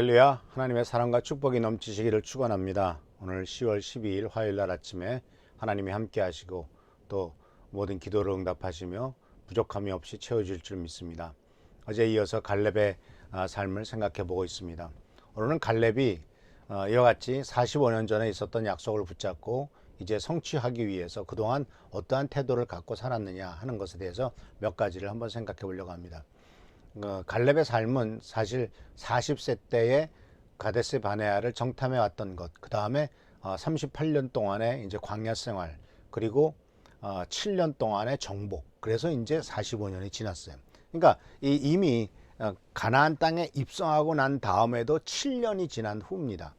할렐루야. 하나님의 사랑과 축복이 넘치시기를 축원합니다. 오늘 10월 12일 화요일 날 아침에 하나님이 함께 하시고 또 모든 기도를 응답하시며 부족함이 없이 채워질 줄 믿습니다. 어제 이어서 갈렙의 삶을 생각해 보고 있습니다. 오늘은 갈렙이 이와 같이 45년 전에 있었던 약속을 붙잡고 이제 성취하기 위해서 그동안 어떠한 태도를 갖고 살았느냐 하는 것에 대해서 몇 가지를 한번 생각해 보려고 합니다. 갈렙의 삶은 사실 40세 때에 가데스 바네아를 정탐해 왔던 것, 그 다음에 38년 동안의 이제 광야 생활, 그리고 7년 동안의 정복, 그래서 이제 45년이 지났어요. 그러니까 이미 가나안 땅에 입성하고 난 다음에도 7년이 지난 후입니다.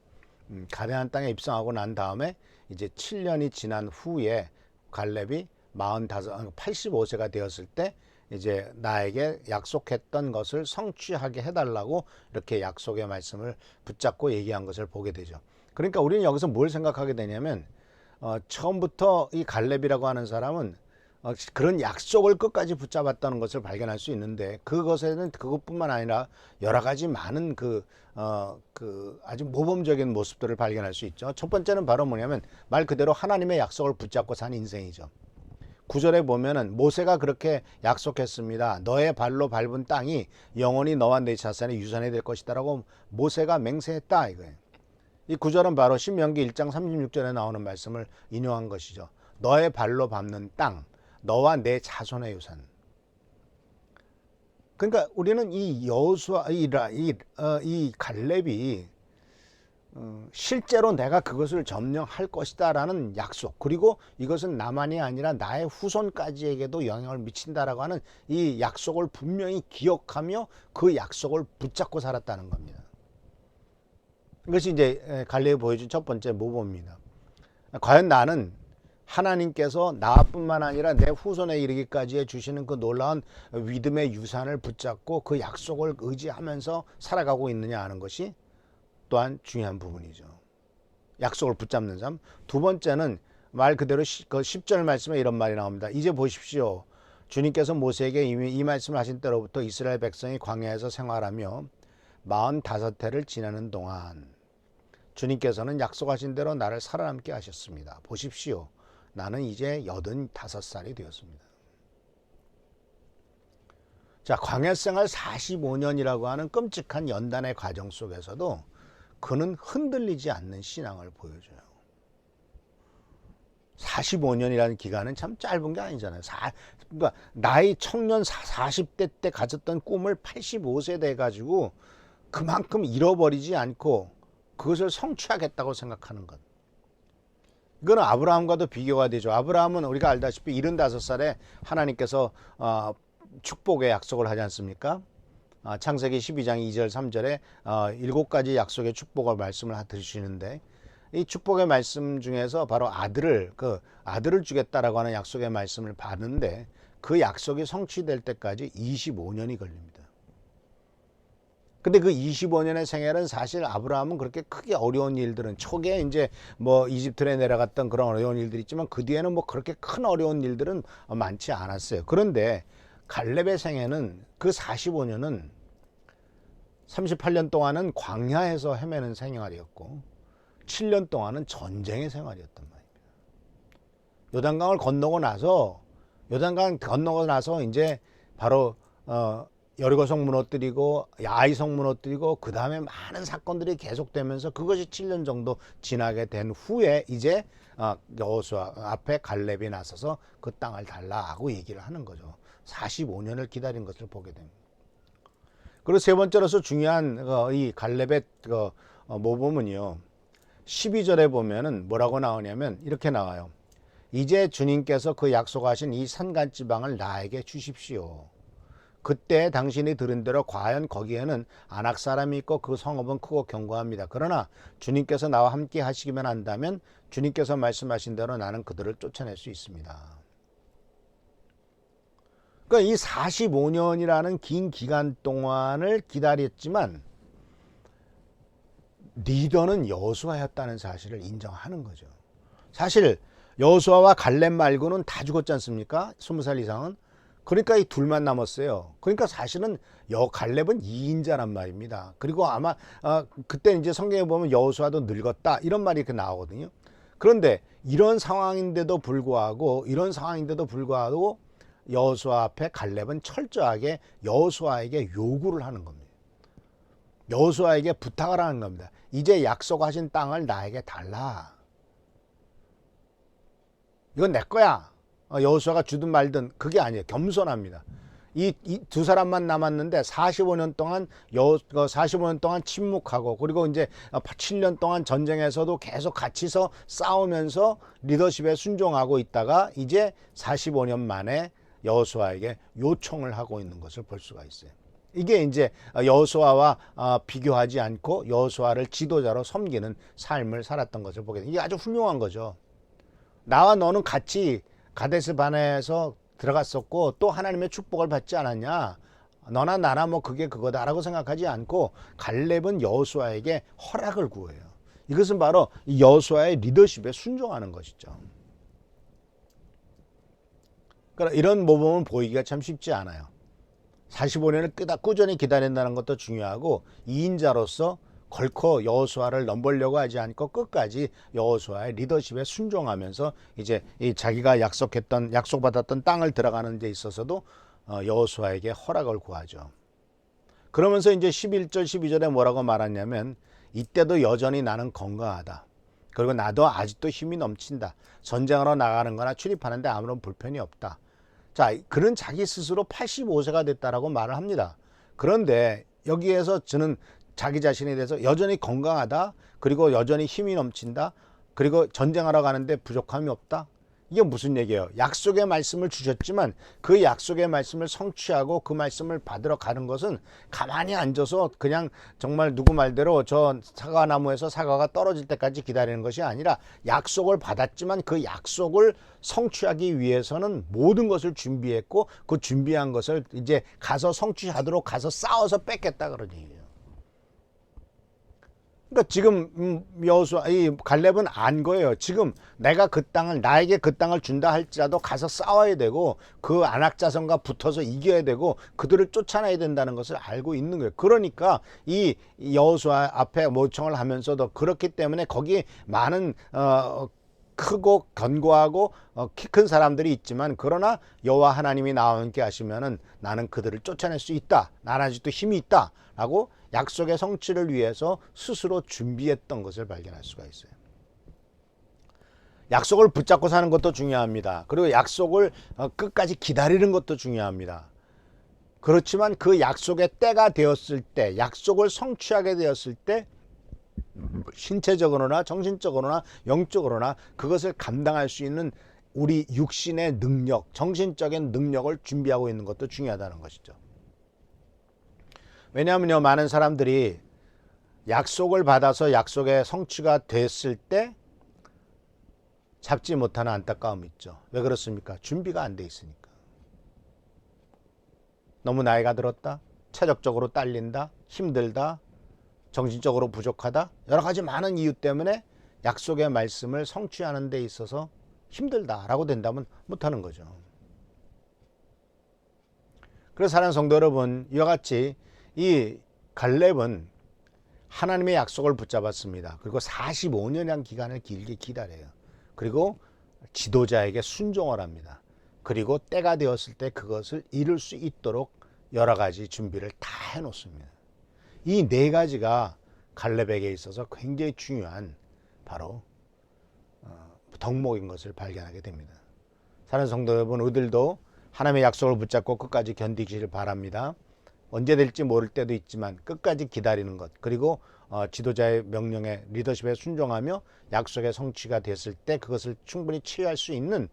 가나안 땅에 입성하고 난 다음에 이제 7년이 지난 후에 갈렙이 85세가 되었을 때 이제 나에게 약속했던 것을 성취하게 해달라고 이렇게 약속의 말씀을 붙잡고 얘기한 것을 보게 되죠. 그러니까 우리는 여기서 뭘 생각하게 되냐면 처음부터 이 갈렙이라고 하는 사람은 그런 약속을 끝까지 붙잡았다는 것을 발견할 수 있는데, 그것에는 그것뿐만 아니라 여러 가지 많은 아주 모범적인 모습들을 발견할 수 있죠. 첫 번째는 바로 뭐냐면 말 그대로 하나님의 약속을 붙잡고 산 인생이죠. 9절에 보면은 모세가 그렇게 약속했습니다. 너의 발로 밟은 땅이 영원히 너와 내 자손의 유산이 될 것이다라고 모세가 맹세했다 이거예요. 이 9절은 바로 신명기 1장 36절에 나오는 말씀을 인용한 것이죠. 너의 발로 밟는 땅, 너와 내 자손의 유산. 그러니까 우리는 이 여호수아 이 갈렙이 실제로 내가 그것을 점령할 것이다 라는 약속, 그리고 이것은 나만이 아니라 나의 후손까지에게도 영향을 미친다라고 하는 이 약속을 분명히 기억하며 그 약속을 붙잡고 살았다는 겁니다. 이것이 이제 갈렙이 보여준 첫 번째 모범입니다. 과연 나는 하나님께서 나뿐만 아니라 내 후손에 이르기까지 해주시는 그 놀라운 믿음의 유산을 붙잡고 그 약속을 의지하면서 살아가고 있느냐 하는 것이 또한 중요한 부분이죠. 약속을 붙잡는 삶. 두 번째는 말 그대로 그 10절 말씀에 이런 말이 나옵니다. 이제 보십시오. 주님께서 모세에게 이미 이 말씀을 하신 때로부터 이스라엘 백성이 광야에서 생활하며 45해를 지나는 동안 주님께서는 약속하신 대로 나를 살아남게 하셨습니다. 보십시오. 나는 이제 85살이 되었습니다. 자, 광야 생활 45년이라고 하는 끔찍한 연단의 과정 속에서도 그는 흔들리지 않는 신앙을 보여줘요. 45년이라는 기간은 참 짧은 게 아니잖아요. 그러니까 나이 청년 40대 때 가졌던 꿈을 85세 돼가지고 그만큼 잃어버리지 않고 그것을 성취하겠다고 생각하는 것. 이거는 아브라함과도 비교가 되죠. 아브라함은 우리가 알다시피 75살에 하나님께서 축복의 약속을 하지 않습니까? 창세기 12장 2절 3절에 7가지 약속의 축복의 말씀을 들으시는데, 이 축복의 말씀 중에서 바로 아들을 주겠다라고 하는 약속의 말씀을 받는데 그 약속이 성취될 때까지 25년이 걸립니다. 근데 그 25년의 생애는 사실 아브라함은 그렇게 크게 어려운 일들은, 초기에 이제 뭐 이집트에 내려갔던 그런 어려운 일들이 있지만 그 뒤에는 뭐 그렇게 큰 어려운 일들은 많지 않았어요. 그런데 갈렙의 생애는 그 45년은 38년 동안은 광야에서 헤매는 생활이었고 7년 동안은 전쟁의 생활이었단 말입니다. 요단강을 건너고 나서 이제 바로 여리고성 무너뜨리고 아이성 무너뜨리고 그 다음에 많은 사건들이 계속되면서 그것이 7년 정도 지나게 된 후에 이제 여호수아 앞에 갈렙이 나서서 그 땅을 달라고 얘기를 하는 거죠. 45년을 기다린 것을 보게 됩니다. 그리고 세 번째로서 중요한 이 갈렙의 모범은요, 12절에 보면은 뭐라고 나오냐면 이렇게 나와요. 이제 주님께서 그 약속하신 이 산간 지방을 나에게 주십시오. 그때 당신이 들은 대로 과연 거기에는 아낙 사람이 있고 그 성읍은 크고 견고합니다. 그러나 주님께서 나와 함께 하시기만 한다면 주님께서 말씀하신 대로 나는 그들을 쫓아낼 수 있습니다. 그러니까 이 45년이라는 긴 기간 동안을 기다렸지만 리더는 여호수아였다는 사실을 인정하는 거죠. 사실 여호수아와 갈렙 말고는 다 죽었지 않습니까? 20살 이상은. 그러니까 이 둘만 남았어요. 그러니까 사실은 갈렙은 2인자란 말입니다. 그리고 아마 그때 이제 성경에 보면 여호수아도 늙었다 이런 말이 이렇게 나오거든요. 그런데 이런 상황인데도 불구하고 여호수아 앞에 갈렙은 철저하게 여호수아에게 요구를 하는 겁니다. 여호수아에게 부탁을 하는 겁니다. 이제 약속하신 땅을 나에게 달라. 이건 내 거야. 여호수아가 주든 말든 그게 아니에요. 겸손합니다. 이 두 사람만 남았는데 45년 동안 45년 동안 침묵하고, 그리고 이제 7년 동안 전쟁에서도 계속 같이서 싸우면서 리더십에 순종하고 있다가 이제 45년 만에 여호수아에게 요청을 하고 있는 것을 볼 수가 있어요. 이게 이제 여호수아와 비교하지 않고 여호수아를 지도자로 섬기는 삶을 살았던 것을 보게 됩니다. 이게 아주 훌륭한 거죠. 나와 너는 같이 가데스 바네에서 들어갔었고 또 하나님의 축복을 받지 않았냐? 너나 나나 뭐 그게 그거다라고 생각하지 않고 갈렙은 여호수아에게 허락을 구해요. 이것은 바로 여호수아의 리더십에 순종하는 것이죠. 그러니까 이런 모범을 보이기가 참 쉽지 않아요. 45년을 꾸준히 기다린다는 것도 중요하고 2인자로서 걸커 여호수아를 넘보려고 하지 않고 끝까지 여호수아의 리더십에 순종하면서 이제 이 자기가 약속받았던 땅을 들어가는 데 있어서도 여호수아에게 허락을 구하죠. 그러면서 이제 11절 12절에 뭐라고 말하냐면 이때도 여전히 나는 건강하다. 그리고 나도 아직도 힘이 넘친다. 전쟁하러 나가는 거나 출입하는데 아무런 불편이 없다. 자, 그런 자기 스스로 85세가 됐다라고 말을 합니다. 그런데 여기에서 저는 자기 자신에 대해서 여전히 건강하다, 그리고 여전히 힘이 넘친다, 그리고 전쟁하러 가는데 부족함이 없다. 이게 무슨 얘기예요? 약속의 말씀을 주셨지만 그 약속의 말씀을 성취하고 그 말씀을 받으러 가는 것은 가만히 앉아서 그냥 정말 누구 말대로 저 사과나무에서 사과가 떨어질 때까지 기다리는 것이 아니라 약속을 받았지만 그 약속을 성취하기 위해서는 모든 것을 준비했고 그 준비한 것을 이제 가서 성취하도록 가서 싸워서 뺏겠다 그런 얘기예요. 그러니까 지금 이 갈렙은 안 거예요. 지금 내가 나에게 그 땅을 준다 할지라도 가서 싸워야 되고 그 안악자손과 붙어서 이겨야 되고 그들을 쫓아내야 된다는 것을 알고 있는 거예요. 그러니까 이 여호수아 앞에 모청을 하면서도 그렇기 때문에 거기 많은 크고 견고하고 키 큰 사람들이 있지만 그러나 여호와 하나님이 나와 함께 하시면은 나는 그들을 쫓아낼 수 있다. 나는 아직도 힘이 있다라고 약속의 성취를 위해서 스스로 준비했던 것을 발견할 수가 있어요. 약속을 붙잡고 사는 것도 중요합니다. 그리고 약속을 끝까지 기다리는 것도 중요합니다. 그렇지만 그 약속의 때가 되었을 때, 약속을 성취하게 되었을 때 신체적으로나 정신적으로나 영적으로나 그것을 감당할 수 있는 우리 육신의 능력, 정신적인 능력을 준비하고 있는 것도 중요하다는 것이죠. 왜냐하면요, 많은 사람들이 약속을 받아서 약속의 성취가 됐을 때 잡지 못하는 안타까움이 있죠. 왜 그렇습니까? 준비가 안 돼 있으니까. 너무 나이가 들었다, 체력적으로 딸린다, 힘들다, 정신적으로 부족하다, 여러 가지 많은 이유 때문에 약속의 말씀을 성취하는 데 있어서 힘들다라고 된다면 못하는 거죠. 그래서 사랑하는 성도 여러분, 이와 같이 이 갈렙은 하나님의 약속을 붙잡았습니다. 그리고 45년이라는 기간을 길게 기다려요. 그리고 지도자에게 순종을 합니다. 그리고 때가 되었을 때 그것을 이룰 수 있도록 여러 가지 준비를 다 해놓습니다. 이 네 가지가 갈렙에게 있어서 굉장히 중요한 바로 덕목인 것을 발견하게 됩니다. 사랑하는 성도 여러분, 우리들도 하나님의 약속을 붙잡고 끝까지 견디기를 바랍니다. 언제 될지 모를 때도 있지만 끝까지 기다리는 것, 그리고 지도자의 명령에 리더십에 순종하며 약속의 성취가 됐을 때 그것을 충분히 치유할 수 있는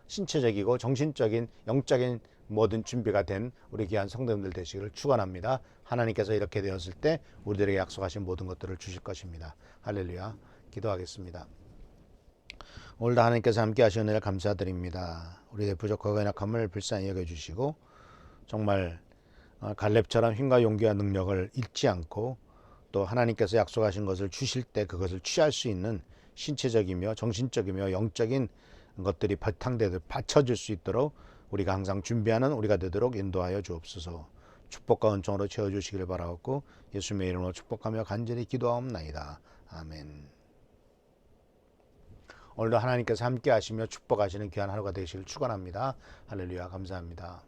신체적이고 정신적인 영적인 모든 준비가 된 우리 귀한 성도님들 되시기를 축원합니다. 하나님께서 이렇게 되었을 때 우리들에게 약속하신 모든 것들을 주실 것입니다. 할렐루야. 기도하겠습니다. 오늘도 하나님께서 함께 하시는 은혜를 감사드립니다. 우리의 부족하고 연약함을 불쌍히 여겨주시고 정말 갈렙처럼 힘과 용기와 능력을 잃지 않고 또 하나님께서 약속하신 것을 주실 때 그것을 취할 수 있는 신체적이며 정신적이며 영적인 것들이 바탕되듯 받쳐줄 수 있도록 우리가 항상 준비하는 우리가 되도록 인도하여 주옵소서. 축복과 은총으로 채워주시길 바라옵고 예수님의 이름으로 축복하며 간절히 기도하옵나이다. 아멘. 오늘도 하나님께서 함께 하시며 축복하시는 귀한 하루가 되시길 축원합니다. 할렐루야. 감사합니다.